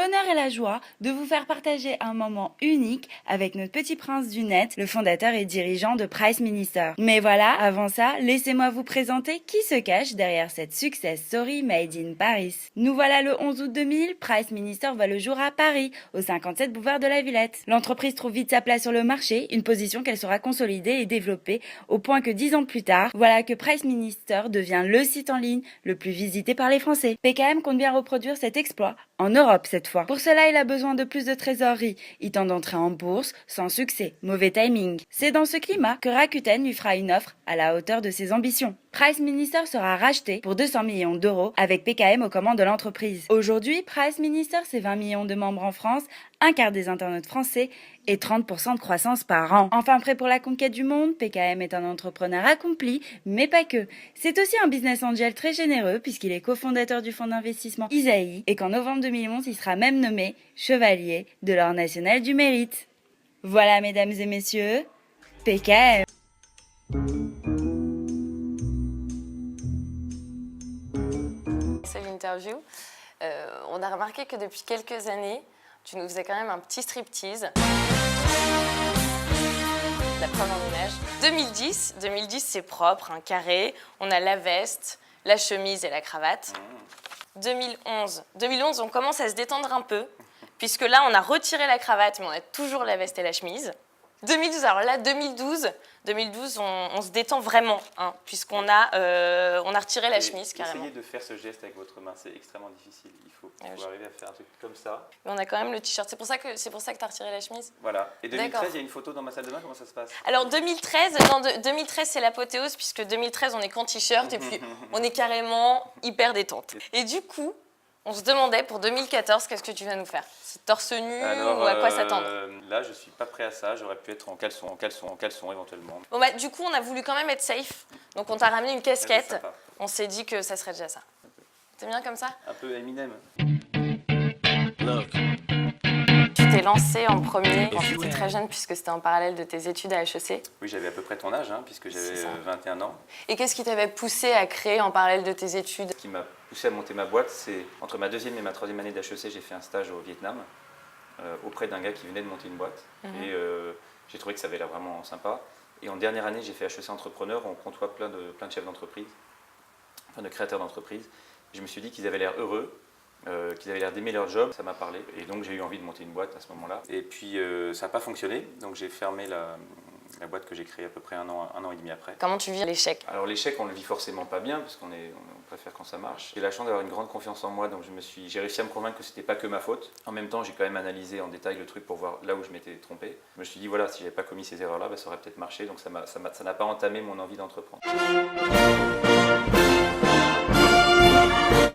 l'honneur et la joie de vous faire partager un moment unique avec notre petit prince du net, le fondateur et dirigeant de Price Minister. Mais voilà, avant ça, laissez-moi vous présenter qui se cache derrière cette success story made in Paris. Nous voilà le 11 août 2000, Price Minister voit le jour à Paris, au 57 boulevard de la Villette. L'entreprise trouve vite sa place sur le marché, une position qu'elle saura consolider et développer, au point que 10 ans plus tard, voilà que Price Minister devient le site en ligne le plus visité par les Français. PKM compte bien reproduire cet exploit, en Europe cette fois. Pour cela, il a besoin de plus de trésorerie. Il tente d'entrer en bourse, sans succès. Mauvais timing. C'est dans ce climat que Rakuten lui fera une offre à la hauteur de ses ambitions. Price Minister sera racheté pour 200 millions d'euros avec PKM aux commandes de l'entreprise. Aujourd'hui, Price Minister, c'est 20 millions de membres en France, un quart des internautes français et 30% de croissance par an. Enfin prêt pour la conquête du monde, PKM est un entrepreneur accompli, mais pas que. C'est aussi un business angel très généreux puisqu'il est cofondateur du fonds d'investissement Isaïe et qu'en novembre 2011, il sera même nommé chevalier de l'Ordre national du mérite. Voilà, mesdames et messieurs, PKM. C'est l'interview. On a remarqué que depuis quelques années, tu nous faisais quand même un petit striptease. La preuve en image. 2010 c'est propre, un carré. On a la veste, la chemise et la cravate. 2011, on commence à se détendre un peu, puisque là, on a retiré la cravate, mais on a toujours la veste et la chemise. 2012, alors là, 2012 on se détend vraiment, hein, puisqu'on a, retiré la chemise carrément. Essayez de faire ce geste avec votre main, c'est extrêmement difficile. Il faut arriver à faire un truc comme ça. Mais on a quand même le t-shirt, c'est pour ça que tu as retiré la chemise. Voilà. Et 2013, il y a une photo dans ma salle de bain, comment ça se passe? Alors 2013 c'est l'apothéose, puisque 2013, on est qu'en t-shirt et puis on est carrément hyper détente. Et du coup, on se demandait pour 2014, qu'est-ce que tu vas nous faire? C'est torse nu ou à quoi s'attendre? Là, je suis pas prêt à ça. J'aurais pu être en caleçon éventuellement. Bon bah, du coup, on a voulu quand même être safe. Donc on t'a ramené une casquette. On s'est dit que ça serait déjà ça. C'est bien comme ça? Un peu Eminem. Tu t'es lancé en premier quand tu étais très jeune, puisque c'était en parallèle de tes études à HEC. Oui, j'avais à peu près ton âge, hein, puisque j'avais 21 ans. Et qu'est-ce qui t'avait poussé à créer en parallèle de tes études? Ce qui m'a poussé à monter ma boîte, c'est entre ma deuxième et ma troisième année d'HEC, j'ai fait un stage au Vietnam auprès d'un gars qui venait de monter une boîte. Et j'ai trouvé que ça avait l'air vraiment sympa. Et en dernière année, j'ai fait HEC Entrepreneur, on côtoie plein de chefs d'entreprise, enfin de créateurs d'entreprise. Je me suis dit qu'ils avaient l'air heureux, qu'ils avaient l'air d'aimer leur job, ça m'a parlé. Et donc j'ai eu envie de monter une boîte à ce moment-là. Et puis ça n'a pas fonctionné, donc j'ai fermé la boîte que j'ai créée à peu près un an et demi après. Comment tu vis l'échec? Alors l'échec, on le vit forcément pas bien, parce qu'on préfère quand ça marche. J'ai la chance d'avoir une grande confiance en moi, donc j'ai réussi à me convaincre que c'était pas que ma faute. En même temps, j'ai quand même analysé en détail le truc pour voir là où je m'étais trompé. Je me suis dit, voilà, si j'avais pas commis ces erreurs-là, ça aurait peut-être marché, donc ça n'a pas entamé mon envie d'entreprendre.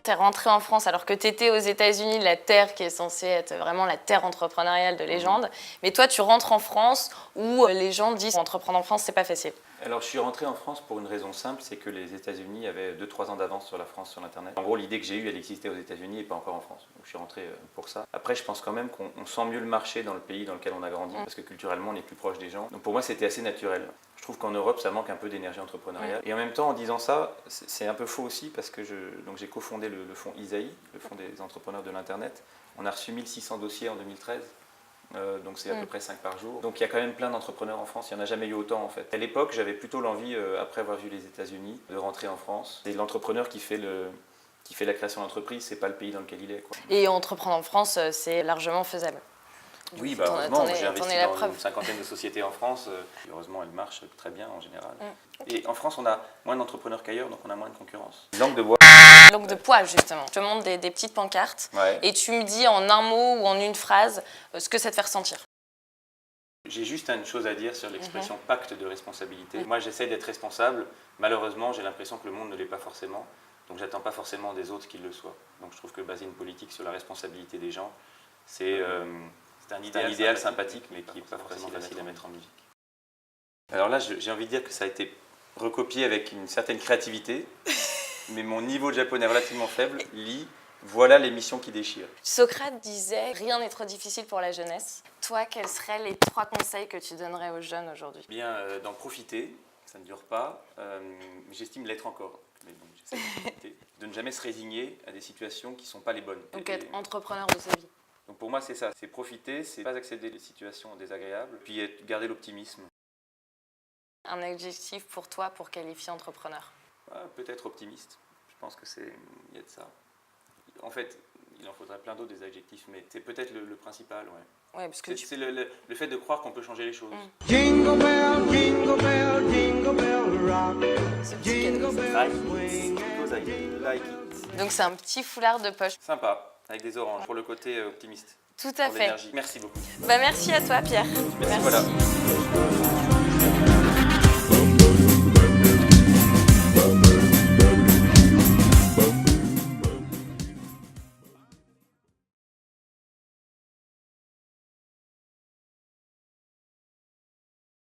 T'es rentré en France alors que t'étais aux États-Unis, la terre qui est censée être vraiment la terre entrepreneuriale de légende. Mais toi, tu rentres en France où les gens disent entreprendre en France, c'est pas facile. Alors je suis rentré en France pour une raison simple, c'est que les États-Unis avaient 2-3 ans d'avance sur la France sur l'internet. En gros, l'idée que j'ai eue, elle existait aux États-Unis et pas encore en France. Donc je suis rentré pour ça. Après, je pense quand même qu'on sent mieux le marché dans le pays dans lequel on a grandi, parce que culturellement, on est plus proche des gens. Donc pour moi, c'était assez naturel. Je trouve qu'en Europe, ça manque un peu d'énergie entrepreneuriale. Et en même temps, en disant ça, c'est un peu faux aussi, parce que j'ai cofondé le fonds Isaïe, le fonds des entrepreneurs de l'internet. On a reçu 1600 dossiers en 2013. Donc c'est à peu près 5 par jour. Donc il y a quand même plein d'entrepreneurs en France, il n'y en a jamais eu autant en fait. À l'époque, j'avais plutôt l'envie, après avoir vu les États-Unis, de rentrer en France. C'est l'entrepreneur qui fait la création d'entreprise, c'est pas le pays dans lequel il est, quoi. Et entreprendre en France, c'est largement faisable. Oui, heureusement, j'ai investi dans une cinquantaine de sociétés en France. Heureusement, elles marchent très bien en général. Et en France, on a moins d'entrepreneurs qu'ailleurs, donc on a moins de concurrence. Langue de bois. Langue de poids, justement. Je te montre des petites pancartes et tu me dis en un mot ou en une phrase ce que ça te fait ressentir. J'ai juste une chose à dire sur l'expression pacte de responsabilité. Moi, j'essaie d'être responsable. Malheureusement, j'ai l'impression que le monde ne l'est pas forcément. Donc, j'attends pas forcément des autres qu'ils le soient. Donc, je trouve que baser une politique sur la responsabilité des gens, c'est un idéal sympathique, mais qui n'est pas forcément facile à mettre en musique. Alors là, j'ai envie de dire que ça a été recopié avec une certaine créativité, mais mon niveau de japonais est relativement faible. Voilà les missions qui déchirent. Socrate disait « Rien n'est trop difficile pour la jeunesse ». Toi, quels seraient les 3 conseils que tu donnerais aux jeunes aujourd'hui? Bien, d'en profiter, ça ne dure pas. J'estime l'être encore. Mais bon, j'essaie de ne jamais se résigner à des situations qui ne sont pas les bonnes. Donc être entrepreneur de sa vie. Donc pour moi, c'est ça, c'est profiter, c'est pas accepter les situations désagréables, puis garder l'optimisme. Un adjectif pour toi pour qualifier entrepreneur? Peut-être optimiste, je pense que il y a de ça. En fait, il en faudrait plein d'autres des adjectifs, mais c'est peut-être le principal, ouais. Ouais, parce que C'est le fait de croire qu'on peut changer les choses. Jingle bell, jingle bell, jingle bell rock. ce petit cadeau. Like it, because I like it. Donc c'est un petit foulard de poche. Sympa, avec des oranges, pour le côté optimiste. Tout à Pour fait. l'énergie. Merci beaucoup. Bah, merci à toi Pierre. Merci. Voilà.